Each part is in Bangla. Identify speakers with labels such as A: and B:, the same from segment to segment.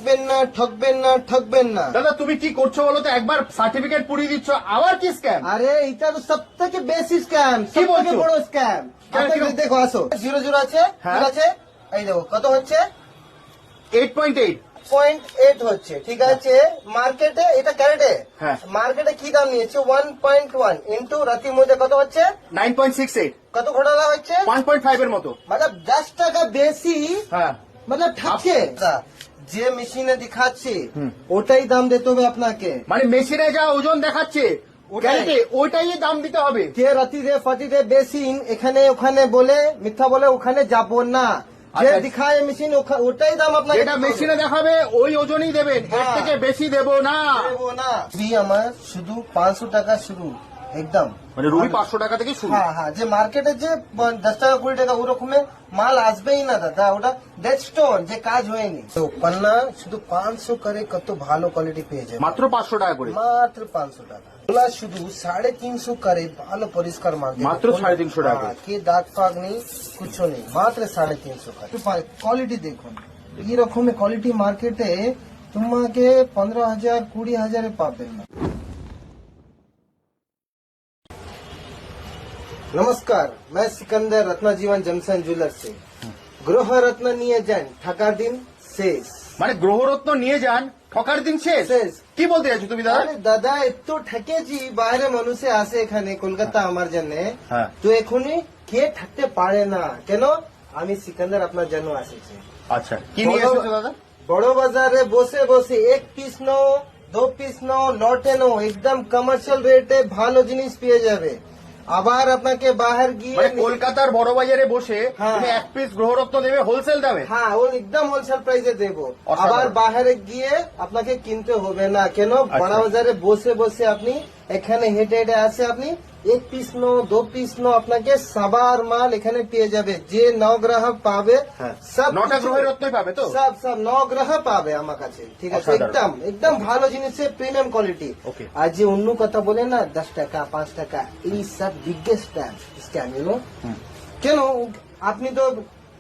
A: ঠকবেন না, ঠকবেন না, ঠকবেন না।
B: দাদা তুমি কি করছো বলো তো? একবার সার্টিফিকেট পুড়িয়ে দিচ্ছ, আবার কি স্ক্যাম?
A: আরে এটা তো সব থেকে বেশি স্ক্যাম,
B: কি
A: সব থেকে
B: বলছো?
A: বড় স্ক্যাম। দেখো আসো, 00 আছে,
B: হ্যাঁ।
A: ঠিক আছে, এই দেখো কত হচ্ছে,
B: 8.8
A: 0.8 হচ্ছে, ঠিক আছে। মার্কেটে এটা ক্যারেটে,
B: হ্যাঁ।
A: মার্কেটে কি দাম নিয়েছে 1.1 ইন্টু রাতির মধ্যে কত হচ্ছে,
B: 9.68
A: কত ঘোটালা হচ্ছে,
B: 1.5 এর মতো।
A: মানে 10 টাকা বেশি,
B: হ্যাঁ
A: মানে ঠকছে। যে মেশিনে দেখাচ্ছে ওটাই দাম দিতে হবে আপনাকে।
B: মানে মেশিনে যা ওজন দেখাচ্ছে
A: ওটাই।
B: ওইটাই দাম দিতে হবে।
A: যে রাতিতে ফাতিতে বেশি এখানে ওখানে বলে মিথ্যা বলে ওখানে যাব না, যে
B: আচ্ছা।
A: দেখায় মেশিন ওটাই দাম আপনাকে
B: যেটা
A: দিতে হবে।
B: মেশিনে দেখাবে ওই ওজনই দেবেন, এর
A: হ্যাঁ।
B: থেকে বেশি দেবো না।
A: দেবো না। আমার শুধু 500 টাকা শুরু, একদম
B: মানে রুই 500 টাকা থেকে শুরু।
A: হ্যাঁ হ্যাঁ, যে মার্কেটে যে 10 টাকা 20 টাকা ওরকমের মাল আসবেই না দাদা, ওটা ডেড স্টোন, যে কাজ হয়নি। তো পান্না শুধু 500 করে কত ভালো কোয়ালিটি পেয়ে যাবে,
B: মাত্র 500 টাকা করে।
A: মাত্র 500 টাকা। ওলা শুধু 350 করে ভালো পরিষ্কার মাল দেবে।
B: মাত্র 350 টাকা।
A: হ্যাঁ, কি দাগ ফাগ নেই, কিছু নেই, মাত্র 350 করে। কোয়ালিটি দেখুন, এই রকমের কোয়ালিটি মার্কেটে তোমাকে 15,000 20,000 পাবেন না। नमस्कार, मैं सिकंदर रत्ना जीवन जमसन ज्वेलर से। गृह रत्न নিয়ে যান, ঠকার দিন শেষ।
B: মানে গ্রহরত্ন নিয়ে যান, ঠকার দিন শেষ।
A: শেষ।
B: কি বলতে চাইছো তুমি দাদা?
A: আরে দাদা এত ঠকেছি, বাইরে মানুষে আসে এখানে কলকাতা আমার জন্য,
B: হ্যাঁ।
A: তো এখনই কে থাকতে পারে না, কেন আমি সিকান্দার আপনার জন্য আসেছি।
B: আচ্ছা কি নিয়ে এসেছো দাদা?
A: বড় বাজারে বসে বসে 1 পিস নাও, 2 পিস নাও, লটে নাও, একদম কমার্শিয়াল রেটে ভালো জিনিস পেয়ে যাবে। আবার আপনাকে বাহার গিয়ে
B: মানে কলকাতার বড় বাজারে বসে
A: হ্যাঁ।
B: তুমি 1 পিস গ্রহরত্ন দেবে হোলসেল দামে?
A: হ্যাঁ, ও একদম হোলসেল প্রাইসে দেবো।
B: অসাধারণ।
A: আবার বাইরে গিয়ে আপনাকে কিনতে হবে না, কেন বড় বাজারে বসে বসে আপনি এখানে হেঁটে হেঁটে আসে আপনি 1 পিস নো 2 পিস নো আপনাকে সবার মাল এখানে পেয়ে যাবে। যে নগ্রাহক পাবে সব
B: 9টা গ্রহের রত্নই পাবে তো?
A: সব নগ্রাহ পাবে আমার কাছে, ঠিক আছে।
B: অসাধারণ।
A: একদম একদম ভালো জিনিসের প্রিমিয়াম কোয়ালিটি।
B: Okay.
A: আর যে অন্য কথা বলে না 10 টাকা 5 টাকা, এই সব বিগেস্ট স্ক্যাম, ইউ নো। কেন আপনি তো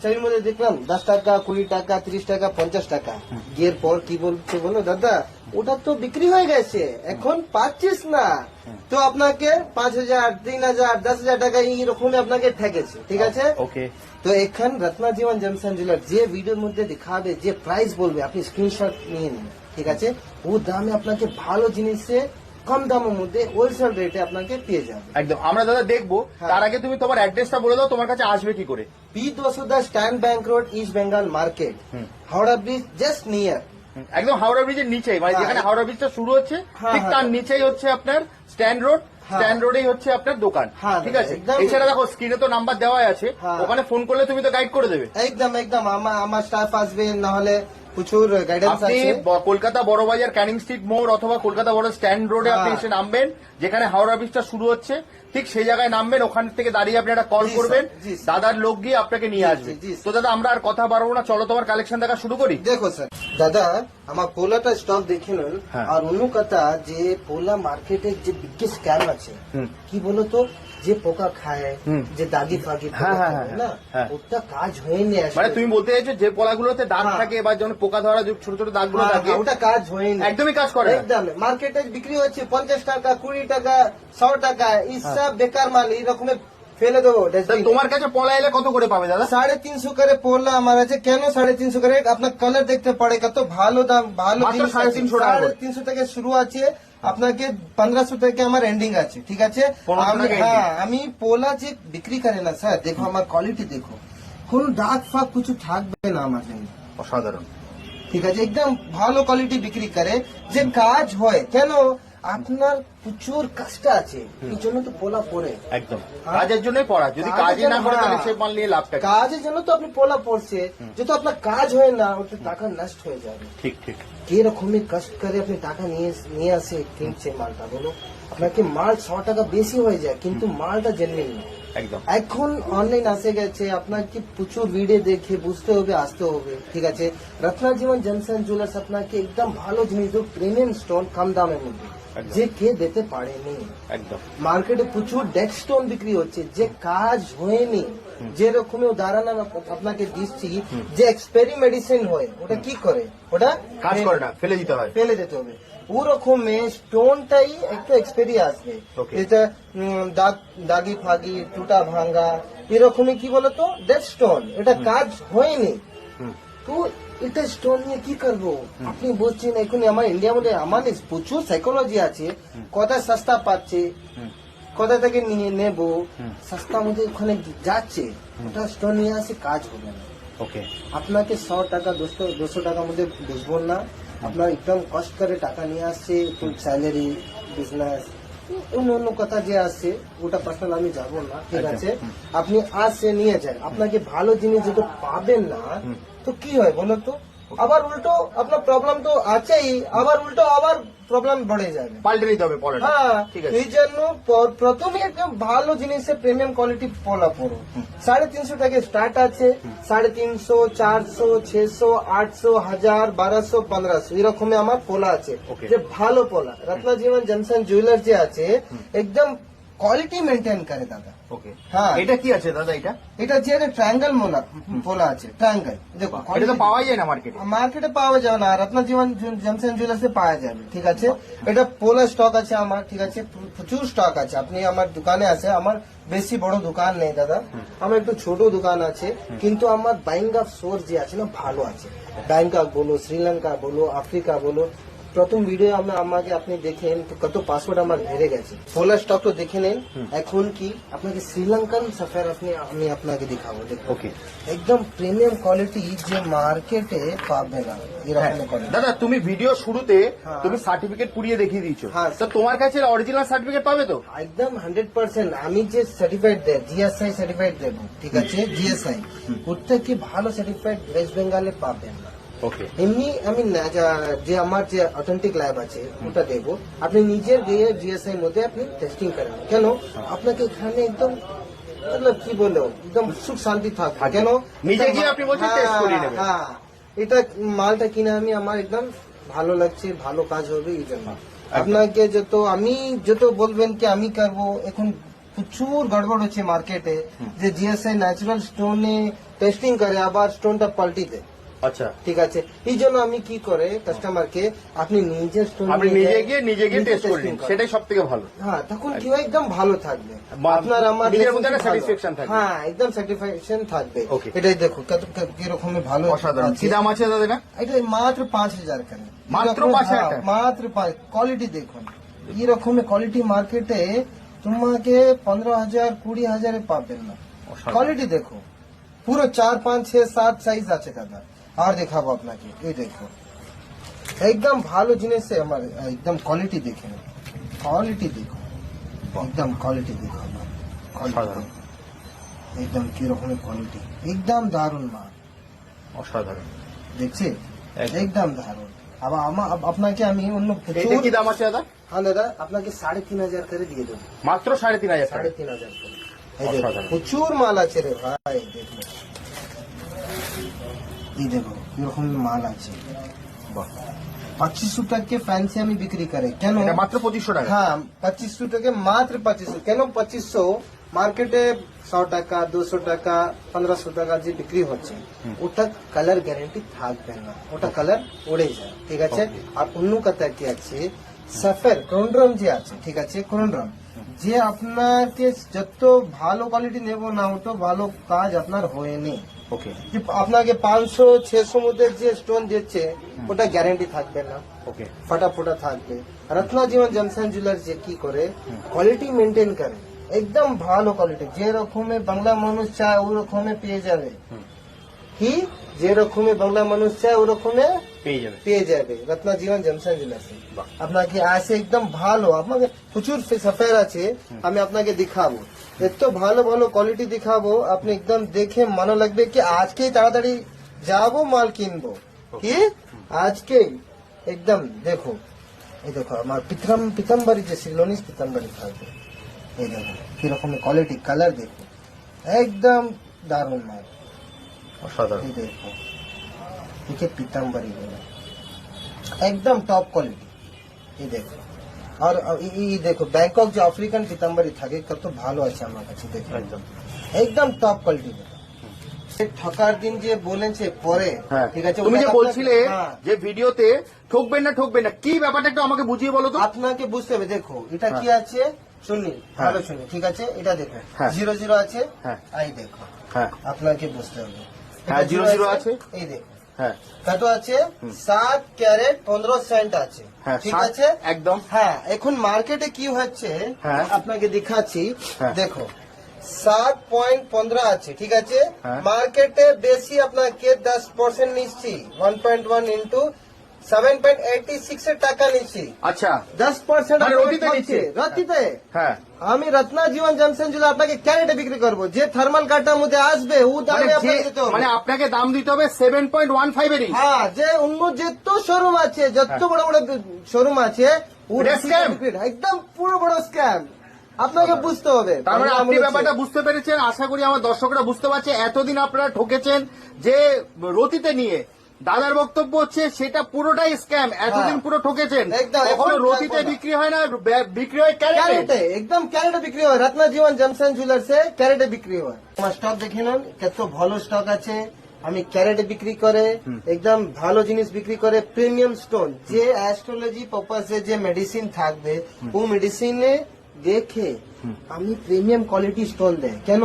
A: চারির মধ্যে দেখলাম 10 টাকা 20 টাকা 30 টাকা 50 টাকা, গিয়ের পর কি বলছে বলো দাদা, ওটা তো বিক্রি হয়ে গেছে, এখন পাচ্ছিস না, তো আপনাকে 5,000 3,000 10,000 টাকা এই রকমই আপনাকে ঠেকেছে, ঠিক আছে।
B: ওকে।
A: তো এখন রত্না জীবন জমসন জুয়েলার যে ভিডিওর মধ্যে দেখাবে, যে প্রাইস বলবে, আপনি স্ক্রিনশট নিয়ে নিন, ঠিক আছে। ও দামে আপনাকে ভালো জিনিসে কম দামের মধ্যে হোলসেল রেটে আপনাকে পেয়ে যাবে।
B: একদম আমরা দাদা দেখবো,
A: হ্যাঁ।
B: তার আগে তুমি তোমার অ্যাড্রেসটা বলে দাও, তোমার কাছে আসবে কি করে?
A: P210 stand bank road, east Bengal market, Howrah bridge just near.
B: একদম হাওড়া ব্রিজের নিচেই, মানে
A: হ্যাঁ।
B: যেখানে হাওড়া ব্রিজটা শুরু হচ্ছে
A: হ্যাঁ,
B: ঠিক
A: হ্যাঁ।
B: তার নিচেই হচ্ছে আপনার স্ট্যান্ড রোড।
A: হ্যাঁ।
B: স্ট্যান্ড রোডেই হচ্ছে আপনার দোকান,
A: হ্যাঁ,
B: ঠিক আছে।
A: একদম।
B: এছাড়া দেখো স্ক্রিনে তো নাম্বার দেওয়াই আছে,
A: হ্যাঁ।
B: ওখানে ফোন করলে তুমি তো গাইড করে দেবে।
A: একদম একদম আমার স্টাফ আসবে, না হলে প্রচুর গাইডেন্স
B: আপনি
A: আছে।
B: কলকাতা বড় বাজার ক্যানিং স্ট্রিট মোড় অথবা কলকাতা বড় স্ট্যান্ড রোডে আপনি
A: হ্যাঁ।
B: এসে নামবেন, যেখানে হাওড়া ব্রিজটা শুরু হচ্ছে ঠিক সেই জায়গায় নামবেন, ওখান থেকে দাঁড়িয়ে আপনি একটা কল
A: জি, স্যার।
B: করবেন,
A: জি, স্যার।
B: দাদার লোক গিয়ে আপনাকে নিয়ে
A: জি,
B: আসবে।
A: জি, স্যার।
B: তো দাদা আমরা আর কথা বাড়বো না, চলো তোমার কালেকশন দেখা শুরু করি।
A: দেখো স্যার, দাদা আমার পোলাটা স্টক দেখে নেন।
B: হ্যাঁ।
A: আর অন্য কথা, যে পোলা মার্কেটে যে বিগেস্ট স্ক্যাম আছে,
B: হুম।
A: কি বলতো, যে পোকা খায়,
B: হুম।
A: যে দাগি ফাগি পোকা
B: হ্যাঁ, হ্যাঁ,
A: খায় না,
B: হ্যাঁ।
A: ওটা কাজ হয়নি আসলে।
B: মানে তুমি বলতে চাইছো যে পলাগুলোতে দাগ
A: হ্যাঁ।
B: থাকে বা যেমন পোকা ধরা যে ছোট ছোট দাগগুলো
A: হ্যাঁ,
B: থাকে,
A: হ্যাঁ, ওটা কাজ হয়নি,
B: একদমই কাজ করে না।
A: একদম। মার্কেটে বিক্রি হচ্ছে 50 টাকা 20 টাকা 100 টাকা, এই সব বেকার মাল, এই রকমের ফেলে দেবো
B: তা
A: ডাস্টবিনে।
B: তোমার কাছে পলা এলে কত করে পাবে দাদা?
A: 350 করে পোলা আমার আছে। কেন 350 করে? আপনার কালার দেখতে পারে, কত ভালো দাম, ভালো
B: মাত্র
A: জিনিস আছে।
B: 350 টাকা করে।
A: 350 থেকে শুরু আছে, আপনাকে 1500 থেকে আমার এন্ডিং আছে, ঠিক আছে।
B: 1500 টাকা
A: হ্যাঁ, আমি পোলা যে বিক্রি করে না স্যার, দেখো আমার কোয়ালিটি দেখো, কোন দাগ ফাগ কিছু থাকবে না আমার জন্য,
B: অসাধারণ।
A: ঠিক আছে। একদম ভালো কোয়ালিটি বিক্রি করে, যে কাজ হয়। কেন আপনার প্রচুর কষ্ট আছে, এই জন্য তো পোলা পরে।
B: একদম কাজের জন্যই পড়া, যদি
A: কাজের
B: কাজই না
A: জন্য,
B: করে তাহলে
A: হ্যাঁ।
B: সে মাল নিয়ে লাভটা কি?
A: কাজের জন্য তো আপনি পোলা পড়ছে, যেহেতু আপনার কাজ হয় না, ওটা টাকা নষ্ট হয়ে যাবে।
B: ঠিক ঠিক।
A: কি রকমই কষ্ট করে আপনি টাকা নিয়ে আসে কিনছে মালটা, বলো। আপনাকে মাল 100 টাকা বেশি হয়ে যায়, কিন্তু মালটা জেনুইন না।
B: একদম
A: এখন অনলাইন আসে গেছে, আপনাকে প্রচুর ভিডিও দেখে বুঝতে হবে, আসতে হবে, ঠিক আছে। রত্না জীবন জনসন জুয়েলার্স আপনাকে একদম ভালো জিনিস, প্রিমিয়াম স্টোন কম দামের মধ্যে,
B: একদম।
A: যে কে দিতে পারেনি।
B: একদম
A: মার্কেটে প্রচুর ডেড স্টোন বিক্রি হচ্ছে, যে কাজ হয়নি, যেরকম উদাহরণ আমি আপনাকে দিচ্ছি, যে এক্সপায়ারি মেডিসিন হয় ওটা কি করে, ওটা
B: কাজ করে না, ফেলে দিতে হয়।
A: ফেলে দিতে হবে। ওরকম স্টোনটাই একটু এক্সপায়ারি আসবে,
B: Okay.
A: এটা দাগি ফাগি টুটা ভাঙ্গা এরকমই কি বলতো ডেড স্টোন, এটা কাজ হয়নি। তো এটা স্টোন নিয়ে কি করবো আপনি বলছেন। এখন আমার ইন্ডিয়া মধ্যে আমাদের প্রচুর সাইকোলজি আছে, কোথায় সস্তা পাচ্ছে, কোথা থেকে নিয়ে নেব, সস্তা মধ্যে ওখানে যাচ্ছে, ওটা স্টোন নিয়ে আসে কাজ হবে না।
B: ওকে,
A: আপনাকে 100 টাকা 200 টাকার মধ্যে বেচবো না, আপনার একদম কষ্ট করে টাকা নিয়ে আসছে, একটু স্যালারি বিজনেস অন্য অন্য কথা যে আসছে ওটা পার্সোনাল আমি যাবো না, ঠিক আছে। আপনি আসছে নিয়ে যান, আপনাকে ভালো জিনিস যেটা পাবেন না তো কি হয় বলো তো, আবার উল্টো আপনার প্রবলেম তো আছেই, আবার উল্টো আবার প্রবলেম বেড়ে যাবে।
B: পাল্টে নিতে হবে পড়াটা।
A: হ্যাঁ,
B: ঠিক আছে।
A: এই জন্য প্রথমে একটা ভালো জিনিসের প্রিমিয়াম কোয়ালিটি পলা পড়ো। 350 টাকা স্টার্ট আছে, 350, 400, 600, 800, 1000, 1200, 1500 এরকম আমার পোলা আছে,
B: Okay.
A: যে ভালো পোলা। রত্নজীবন জনসন জুয়েলার যে আছে একদম কোয়ালিটি মেনটেন করে দাদা।
B: ওকে,
A: হ্যাঁ।
B: এটা কি আছে দাদা? এটা
A: এটা যে ট্রায়াঙ্গেল পোলা আছে, ট্রায়াঙ্গেল দেখো,
B: এটা তো পাওয়াই যায় না মার্কেটে।
A: মার্কেটে পাওয়া যাবে না, রত্নজীবন জনসন জুয়েলার্সে পাওয়া যাবে, ঠিক আছে। এটা পোলা স্টক আছে আমার, ঠিক আছে, প্রচুর স্টক আছে। আপনি আমার দোকানে আছে, আমার বেশি বড় দোকান নেই দাদা, আমার একটু ছোট দোকান আছে, কিন্তু আমার বাইং অফ সোর্স যে আছে না ভালো আছে। ব্যাংকক বলো, শ্রীলঙ্কা বলো, আফ্রিকা বলো, প্রথম ভিডিও আমাকে আপনি দেখেন তো কত পাসওয়ার্ড আমার বেড়ে গেছে। পোলা স্টক তো দেখে নেন। এখন কি আপনাকে শ্রীলঙ্কান সাফায়ার আমি আপনাকে দেখাবো, দেখো
B: ওকে,
A: একদম প্রিমিয়াম কোয়ালিটি যে মার্কেটে পাবে না এরকম কোয়ালিটি।
B: দাদা তুমি ভিডিও শুরুতে
A: হ্যাঁ।
B: তুমি সার্টিফিকেট পুড়িয়ে দেখিয়ে দিয়েছো,
A: হ্যাঁ।
B: তো তোমার কাছে অরিজিনাল সার্টিফিকেট পাবে তো?
A: একদম 100% আমি যে সার্টিফাইড দেব, জিএসআই সার্টিফাইড দেবো, ঠিক আছে, জিএসআই ওর থেকে ভালো সার্টিফাইড ওয়েস্ট বেঙ্গলে পাবেন না।
B: ওকে,
A: এমনি আমি যে আমার যে অথেন্টিক ল্যাব আছে ওটা দেবো, আপনি নিজের গিয়ে জিএসআই মধ্যে আপনি টেস্টিং করেন। কেন আপনাকে এখানে একদম মতলব কি বলো একদম সুখ শান্তি থাকবে। কেন
B: নিজে গিয়ে আপনি বলছেন টেস্ট করিয়ে নেবেন।
A: হ্যাঁ, এটা মালটা কিনে আমি আমার একদম ভালো লাগছে, ভালো কাজ হবে এই জন্য। আপনাকে যত বলবেন কি আমি করবো, এখন প্রচুর গড়বড় হচ্ছে মার্কেটে, যে জিএসআই ন্যাচারাল স্টোনে টেস্টিং করে আবার স্টোনটা পাল্টি দেয়।
B: আচ্ছা,
A: ঠিক আছে, এই জন্য আমি কি করে কাস্টমারকে আপনি নিজের স্টোন
B: আপনি নিজে গিয়ে টেস্ট করে নিন, সেটাই সব থেকে ভালো।
A: হ্যাঁ, তখন কি হয় একদম ভালো থাকবে আপনার আমার
B: নিজের মধ্যে একটা
A: ভালো।
B: satisfaction থাকবে।
A: হ্যাঁ, একদম স্যাটিসফ্যাকশন থাকবে।
B: Okay.
A: এটাই দেখো কিরকম ভালো
B: অসাধারণ।
A: আছে।
B: কি দাম আছে দাদা এটা?
A: এটা মাত্র 5000 করে,
B: মাত্র
A: এরকম,
B: 5000
A: হ্যাঁ,
B: টাকা?
A: মাত্র কোয়ালিটি দেখুন, এরকম কোয়ালিটি মার্কেটে তোমাকে 15,000 20,000 পাবেন না।
B: অসাধারণ।
A: কোয়ালিটি দেখো, পুরো 4 5 6 7 সাইজ আছে দাদা। আর দেখাবো আপনাকে, এই দেখো একদম ভালো জিনিস আমার, একদম কোয়ালিটি দেখে নিন, কোয়ালিটি দেখো, একদম কোয়ালিটি দেখো আমার,
B: অসাধারণ।
A: একদম কিরকম কোয়ালিটি, একদম দারুণ মাল,
B: অসাধারণ।
A: দেখছে
B: একদম।
A: একদম দারুণ। আবার আপনাকে আমি অন্য
B: এটা
A: প্রচুর,
B: কি দাম আছে দাদা?
A: হ্যাঁ দাদা, আপনাকে 3,500 করে দিয়ে দেবো,
B: মাত্র 3,500 টাকা।
A: 3,500 করে। এই দেখো,
B: অসাধারণ।
A: প্রচুর মাল আছে রে ভাই, দেখো এই দেখো কিরকম মাল আছে।
B: বাহ,
A: 2500 টাকা ফ্যান্সি আমি বিক্রি করে, কেন?
B: এটা মাত্র 2500 টাকা।
A: হ্যাঁ, 2500 টাকা, মাত্র 2500। কেন 2500? মার্কেটে 100 টাকা 200 টাকা 1500 টাকা যে বিক্রি হচ্ছে ওটা কালার গ্যারেন্টি থাকবে না, ওটা কালার উড়ে যায়, ঠিক আছে। আর অন্য কথা কি আছে, সাফার ক্রোনড্রাম যে আছে, ঠিক আছে, ক্রোনড্রাম যে আপনাকে যত ভালো কোয়ালিটি নেব না ওটা ভালো কাজ আপনার হয়নি।
B: ওকে,
A: যে আপনাকে 500-600 মধ্যে যে স্টোন দিচ্ছে ওটা গ্যারেন্টি থাকবে না,
B: ওকে,
A: ফাটাফোটা থাকবে। রত্নজীবন জনসন জুয়েলার যে কি করে কোয়ালিটি মেনটেন করে, একদম ভালো কোয়ালিটি, যে রকমের বাংলা মানুষ চায় ওই রকমে পেয়ে যাবে। কি যে রকমে বাংলা মানুষ চায় ওই রকমে
B: পেয়ে যাবে।
A: পেয়ে যাবে রত্নজীবন জনসন জুয়েলার্স।
B: বাহ।
A: আপনাকে আসে একদম ভালো, আপনাকে প্রচুর সাফায়ার আছে, আমি আপনাকে দেখাবো, এত ভালো ভালো কোয়ালিটি দেখাবো, আপনি একদম দেখে মনে লাগবে কি আজকেই তাড়াতাড়ি যাবো মাল কিনবো, কি আজকেই একদম। দেখো এই দেখো আমার পিতাম্বরী যে সিলোনিস পিতাম্বরী থাকবে, এই দেখো কিরকম কোয়ালিটি, কালার দেখো একদম দারুণ মাল।
B: অসাধারণ।
A: এই দেখো একে পিতাম্বরী বলে, একদম টপ কোয়ালিটি। এই দেখো, আর এই দেখো ব্যাংকক যে আফ্রিকান পিতাম্বরী থাকে কত ভালো আছে আমার কাছে, দেখো
B: একদম
A: একদম টপ কোয়ালিটি। ঠকার দিন যে বলেছে পরে,
B: হ্যাঁ
A: ঠিক আছে,
B: তুমি যে
A: ওটা
B: বলছিলে
A: হ্যাঁ,
B: যে ভিডিওতে ঠকবেন না কি ব্যাপারটা একটু আমাকে বুঝিয়ে বলো তো।
A: আপনাকে বুঝতে হবে। দেখো এটা কি আছে শুনি,
B: হ্যাঁ।
A: ভালো শুনি, ঠিক আছে, এটা দেখো
B: হ্যাঁ।
A: 00 আছে,
B: হ্যাঁ।
A: এই দেখো,
B: হ্যাঁ
A: আপনাকে বুঝতে হবে।
B: হ্যাঁ,
A: এটা
B: 00 আছে,
A: এই দেখো,
B: হ্যাঁ
A: কত আছে, 7 ক্যারেট 15 সেন্ট আছে,
B: হ্যাঁ,
A: ঠিক
B: 7
A: আছে
B: একদম।
A: হ্যাঁ, এখন মার্কেটে কি হচ্ছে
B: হ্যাঁ।
A: আপনাকে দেখাচ্ছি,
B: হ্যাঁ।
A: দেখো 7.15 আছে, ঠিক আছে,
B: হ্যাঁ।
A: মার্কেটে বেশি আপনাকে 10% নিচ্ছি, 1.1 ইন্টু 7.86 এর টাকা নিচ্ছি,
B: আচ্ছা
A: 10%
B: মানে রতিতে নিচ্ছে?
A: রতিতে।
B: হ্যাঁ
A: আমি রত্না জীবন জমসেন জুয়েলার্স আপনাকে ক্যারেটে বিক্রি করবো, যে থার্মাল কার্ডটার মধ্যে আসবে ও
B: মানে
A: দামে
B: যে
A: আপনাকে দিতে হবে।
B: মানে আপনাকে দাম দিতে হবে 7.15 এরই।
A: হ্যাঁ, যে অন্য যত শোরুম আছে, যত
B: হ্যাঁ।
A: বড় বড় শোরুম আছে, ও
B: এটা
A: রসিদে
B: scam?
A: বিক্রি, একদম পুরো বড় স্ক্যাম, আপনাকে বুঝতে হবে।
B: তার মানে
A: বাংলা
B: আপনি
A: বলেছে।
B: ব্যাপারটা বুঝতে পেরেছেন, আশা করি আমার দর্শকরা বুঝতে পারছে। এতদিন আপনারা ঠকেছেন যে রতিতে নিয়ে, দাদার বক্তব্য হচ্ছে সেটা পুরোটাই স্ক্যাম। এতদিন
A: হ্যাঁ।
B: পুরো ঠকেছেন,
A: একদম,
B: কখনো
A: এখন
B: রতিতে
A: থাকবো না।
B: বিক্রি হয় না, বিক্রি হয় ক্যারেটে।
A: ক্যারেটে, একদম ক্যারেটে বিক্রি হয়, রত্না জীবন জমসন জুয়েলার্সে ক্যারেটে বিক্রি হয়। আমার স্টক দেখে নেন, কত ভালো স্টক আছে। আমি ক্যারেটে বিক্রি করে, একদম ভালো জিনিস বিক্রি করে, প্রিমিয়াম স্টোন, যে অ্যাস্ট্রোলজি পারপাসে যে মেডিসিন থাকবে ও মেডিসিনে দেখে আমি প্রিমিয়াম কোয়ালিটি স্টোন দেয়। কেন,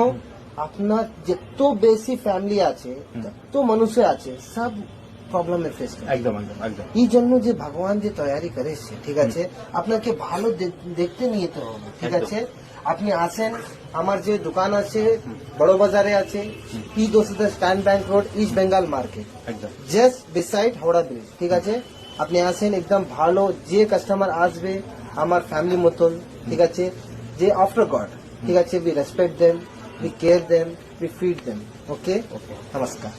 A: আপনার যত বেশি ফ্যামিলি আছে, যত মানুষ আছে, সব প্রবলেমে ফেস করে।
B: একদম একদম একদম।
A: এই জন্য যে ভগবান যে তৈরি করেছে, ঠিক আছে, আপনাকে ভালো দেখতে নিয়ে তো হবে, ঠিক
B: একদম।
A: আছে। আপনি আসেন, আমার যে দোকান আছে বড় বাজারে আছে, P210 stand bank road, east Bengal market,
B: একদম
A: জাস্ট বিসাইড হাওড়া ব্রিজ, ঠিক আছে। আপনি আসেন, একদম ভালো যে কাস্টমার আসবে আমার ফ্যামিলি মতন, ঠিক আছে, যে আফটার গড, ঠিক আছে, we respect them, we care them, we feed them, okay. নমস্কার।